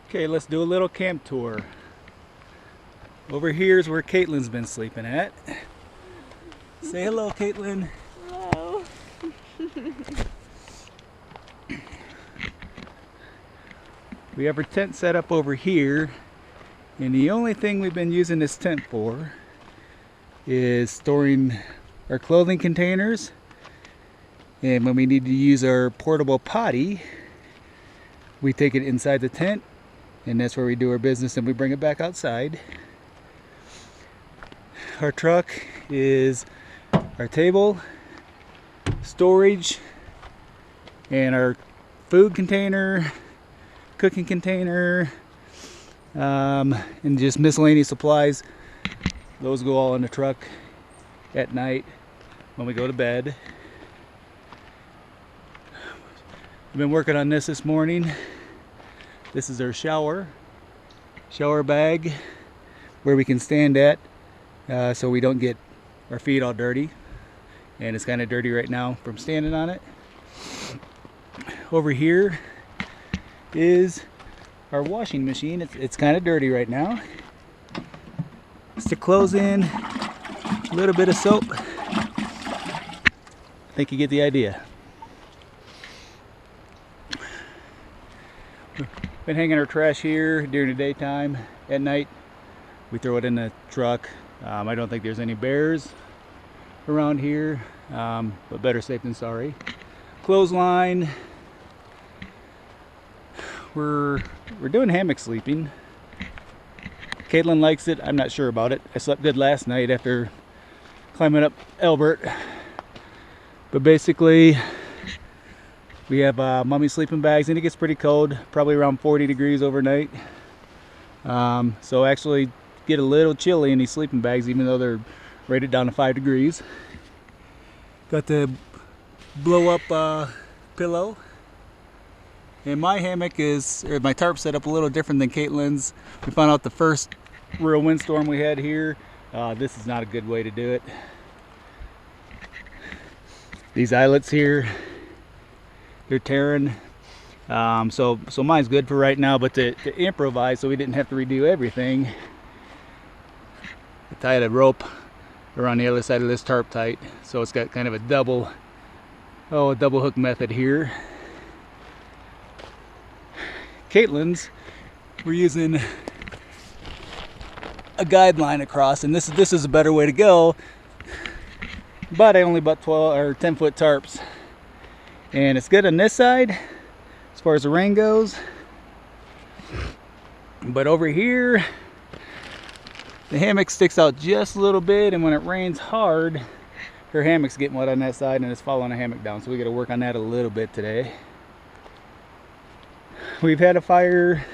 Okay, let's do a little camp tour. Over here is where Caitlin's been sleeping at. Say hello, Caitlin. Hello. We have our tent set up over here, and the only thing we've been using this tent for is storing our clothing containers, and when we need to use our portable potty, we take it inside the tent, and that's where we do our business and we bring it back outside. Our truck is our table, storage, and our food container, cooking container, and just miscellaneous supplies. Those go all in the truck at night when we go to bed. I've been working on this morning. This is our shower bag where we can stand at so we don't get our feet all dirty, and it's kind of dirty right now from standing on it. Over here is our washing machine. It's kind of dirty right now. Stick clothes in, a little bit of soap. I think you get the idea. Been hanging our trash here during the daytime. At night we throw it in the truck. I don't think there's any bears around here, but better safe than sorry. Clothesline. We're doing hammock sleeping. Caitlin likes it. I'm not sure about it. I slept good last night after climbing up Albert. But basically, we have mummy sleeping bags, and it gets pretty cold, probably around 40 degrees overnight. So actually get a little chilly in these sleeping bags, even though they're rated down to 5 degrees. Got the blow up pillow. And my hammock my tarp set up a little different than Caitlin's. We found out the first real windstorm we had here, this is not a good way to do it. These eyelets here, they're tearing. So mine's good for right now, but to improvise so we didn't have to redo everything, I tied a rope around the other side of this tarp tight, so it's got kind of a double hook method here. Caitlin's, we're using a guideline across, and this is a better way to go. But I only bought 12 or 10-foot tarps, and it's good on this side as far as the rain goes. But over here, the hammock sticks out just a little bit, and when it rains hard, her hammock's getting wet on that side, and it's following the hammock down. So we got to work on that a little bit today. We've had a fire,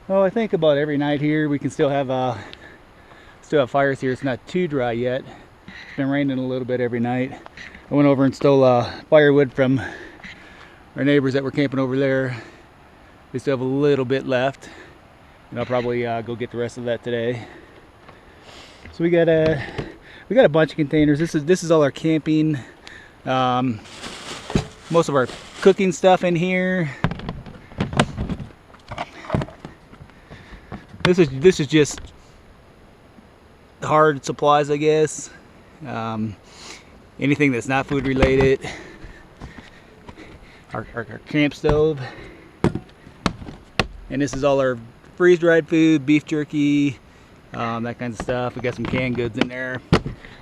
I think about every night here. We can still have fires here. It's not too dry yet. It's been raining a little bit every night. I went over and stole firewood from our neighbors that were camping over there. They still have a little bit left, and I'll probably go get the rest of that today. So we got a bunch of containers. This is all our camping, most of our cooking stuff in here. This is just hard supplies, I guess. Anything that's not food related. Our camp stove. And this is all our freeze-dried food, beef jerky, that kind of stuff. We got some canned goods in there.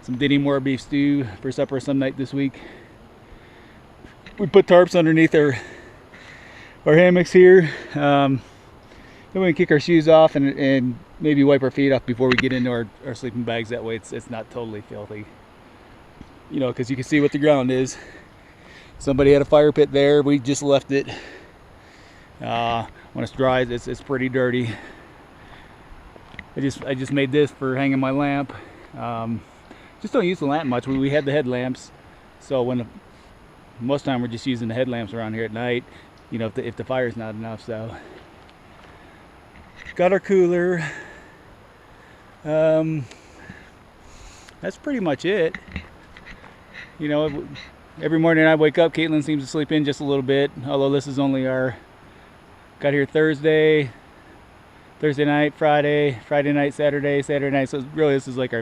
Some Denny Moore beef stew for supper some night this week. We put tarps underneath our hammocks here. Then we can kick our shoes off and maybe wipe our feet off before we get into our sleeping bags. That way it's not totally filthy. You know, because you can see what the ground is. Somebody had a fire pit there. We just left it. When it's dry, it's pretty dirty. I just made this for hanging my lamp. Just don't use the lamp much. We had the headlamps, so most of the time we're just using the headlamps around here at night. You know, if the fire's not enough. So got our cooler. That's pretty much it. You know, every morning I wake up, Caitlin seems to sleep in just a little bit, although this is only our Got here Thursday night, Friday night, Saturday night. So really this is like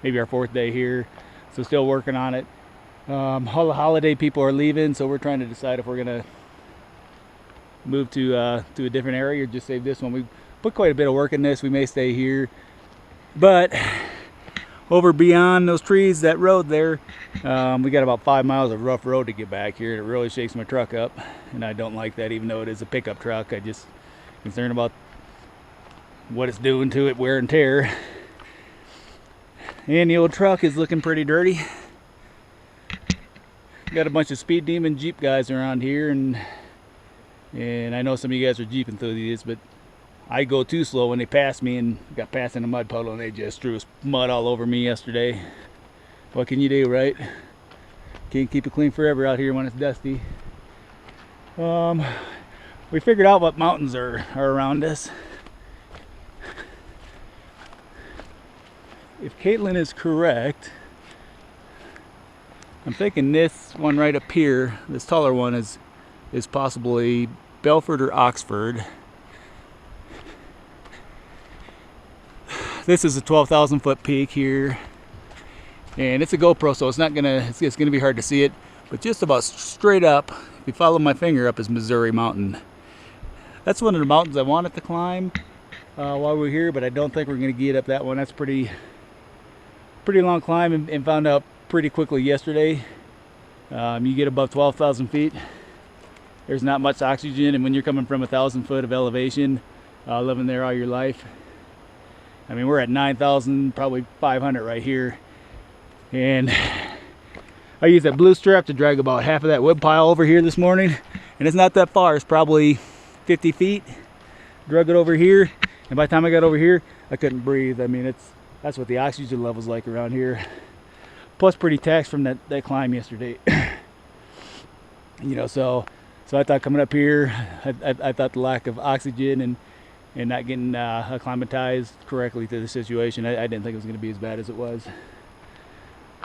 maybe our 4th day here. So still working on it. All the holiday people are leaving, so we're trying to decide if we're gonna move to a different area or just save this one. We put quite a bit of work in this. We may stay here, but over beyond those trees, that road there, we got about 5 miles of rough road to get back here, and it really shakes my truck up, and I don't like that. Even though it is a pickup truck, I just concerned about what it's doing to it, wear and tear. And the old truck is looking pretty dirty. Got a bunch of speed demon Jeep guys around here, and I know some of you guys are Jeep enthusiasts, but I go too slow when they pass me, and got passed in a mud puddle and they just threw mud all over me yesterday. What can you do, right? Can't keep it clean forever out here when it's dusty. We figured out what mountains are around us. If Caitlin is correct, I'm thinking this one right up here, this taller one, is possibly Belford or Oxford. This is a 12,000 foot peak here, and it's a GoPro, so it's gonna be hard to see it, but just about straight up, if you follow my finger up, is Missouri Mountain. That's one of the mountains I wanted to climb while we're here, but I don't think we're gonna get up that one. That's pretty long climb, and found out pretty quickly yesterday. You get above 12,000 feet, there's not much oxygen, and when you're coming from 1,000 foot of elevation, living there all your life, I mean, we're at 9,000, probably 500 right here. And I used that blue strap to drag about half of that wood pile over here this morning. And it's not that far, it's probably 50 feet. Drug it over here, and by the time I got over here, I couldn't breathe. I mean, that's what the oxygen level's like around here. Plus pretty taxed from that climb yesterday. You know, so I thought coming up here, I thought the lack of oxygen and not getting acclimatized correctly to the situation, I didn't think it was going to be as bad as it was.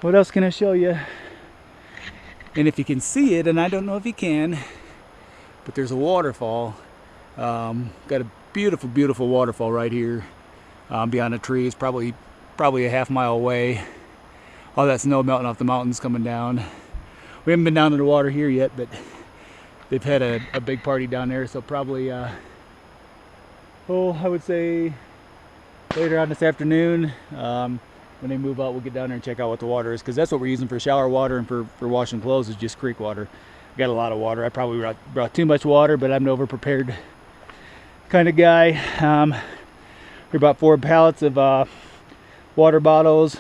What else can I show you? And if you can see it, and I don't know if you can, but there's a waterfall. Got a beautiful, beautiful waterfall right here beyond the trees, probably a half mile away. All that snow melting off the mountains coming down. We haven't been down to the water here yet, but they've had a big party down there, so probably I would say later on this afternoon, when they move out, we'll get down there and check out what the water is, because that's what we're using for shower water and for washing clothes is just creek water. Got a lot of water. I probably brought too much water, but I'm an over-prepared kind of guy. We bought 4 pallets of water bottles.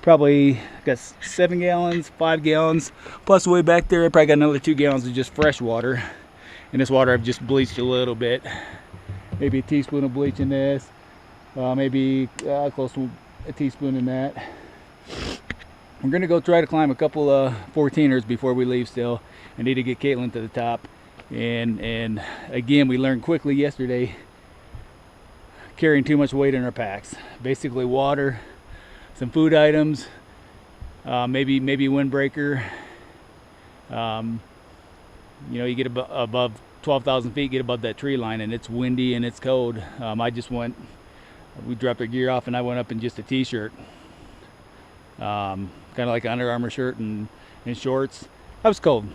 Probably got 7 gallons, 5 gallons, plus way back there I probably got another 2 gallons of just fresh water. And this water I've just bleached a little bit. Maybe a teaspoon of bleach in this, maybe close to a teaspoon in that. We're gonna go try to climb a couple of 14ers before we leave still. I need to get Caitlin to the top. And again, we learned quickly yesterday, carrying too much weight in our packs. Basically water, some food items, maybe windbreaker. You know, you get above 12,000 feet, get above that tree line, and it's windy and it's cold. We dropped our gear off and I went up in just a t-shirt, kind of like an Under Armour shirt and shorts. I was cold.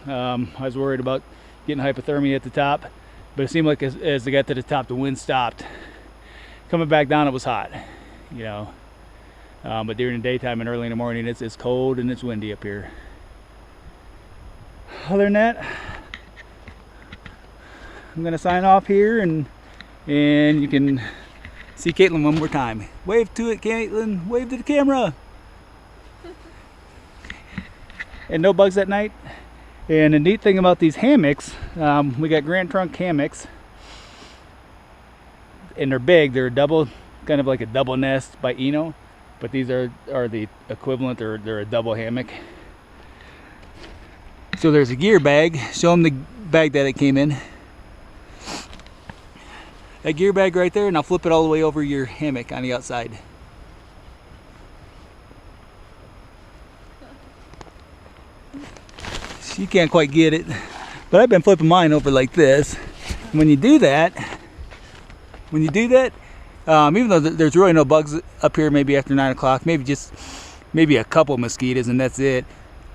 I was worried about getting hypothermia at the top, but it seemed like as I got to the top, the wind stopped. Coming back down, it was hot, you know. But during the daytime and early in the morning, it's cold and it's windy up here. Other than that, I'm gonna sign off here, and you can see Caitlin one more time. Wave to it, Caitlin. Wave to the camera. And no bugs at night. And the neat thing about these hammocks, we got Grand Trunk hammocks, and they're big. They're a double, kind of like a double nest by Eno, but these are the equivalent. They're a double hammock. So there's a gear bag. Show them the bag that it came in. That gear bag right there, and I'll flip it all the way over your hammock on the outside. You can't quite get it, but I've been flipping mine over like this. when you do that, even though there's really no bugs up here, maybe after 9 o'clock, maybe a couple mosquitoes and that's it.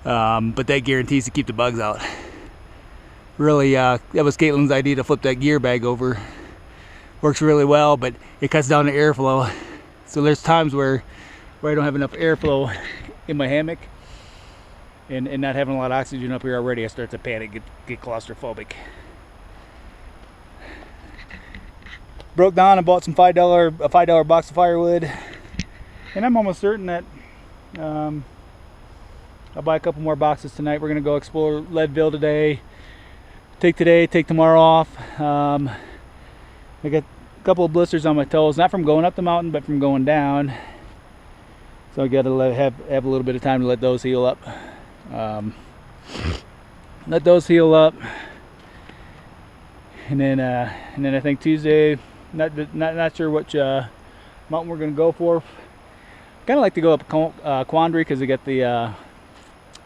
But that guarantees to keep the bugs out. Really, that was Caitlin's idea to flip that gear bag over. Works really well, but it cuts down the airflow. So there's times where I don't have enough airflow in my hammock, and not having a lot of oxygen up here already, I start to panic, get claustrophobic. Broke down and bought some $5 box of firewood, and I'm almost certain that I'll buy a couple more boxes tonight. We're gonna go explore Leadville today. Take tomorrow off. I got a couple of blisters on my toes, not from going up the mountain, but from going down. So I got to have a little bit of time to let those heal up. And then I think Tuesday. Not sure which mountain we're gonna go for. Kind of like to go up Quandary because they got the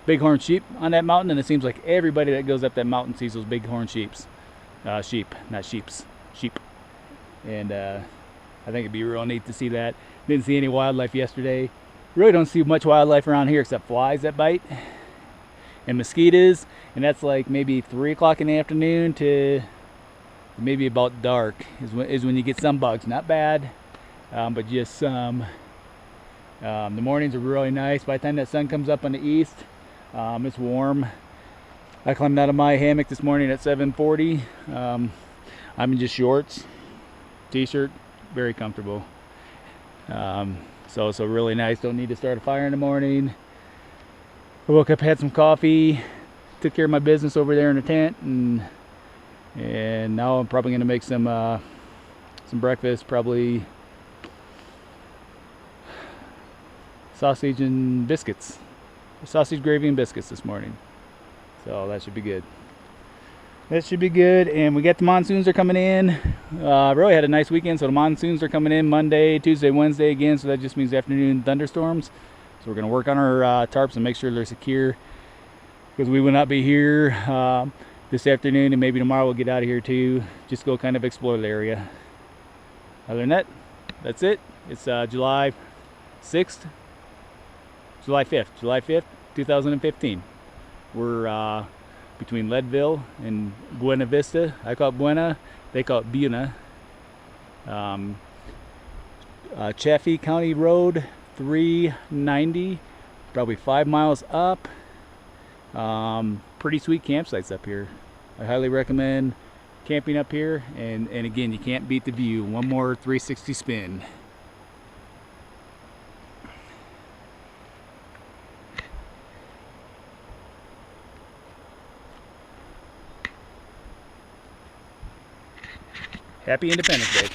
bighorn sheep on that mountain, and it seems like everybody that goes up that mountain sees those bighorn sheep, not sheeps, sheep. And I think it'd be real neat to see that. Didn't see any wildlife yesterday. Really don't see much wildlife around here except flies that bite and mosquitoes, and that's like maybe 3 o'clock in the afternoon to maybe about dark is when you get some bugs. Not bad, but just some. The mornings are really nice. By the time that sun comes up on the east, it's warm. I climbed out of my hammock this morning at 7:40. I'm in just shorts, t-shirt, very comfortable. So really nice. Don't need to start a fire in the morning. I woke up, had some coffee, took care of my business over there in the tent, and now I'm probably gonna make some breakfast, probably sausage and biscuits, sausage gravy and biscuits this morning. So that should be good. And we got the monsoons are coming in. Really had a nice weekend, so the monsoons are coming in Monday, Tuesday, Wednesday again, so that just means afternoon thunderstorms. So we're gonna work on our tarps and make sure they're secure, because we will not be here this afternoon, and maybe tomorrow we'll get out of here too. Just go kind of explore the area. Other than that, that's it. It's July 5th, 2015. We're between Leadville and Buena Vista. I call it Buena, they call it Buena. Chaffee County Rd 390, probably 5 miles up. Pretty sweet campsites up here. I highly recommend camping up here, and again, you can't beat the view. One more 360 spin. Happy Independence Day.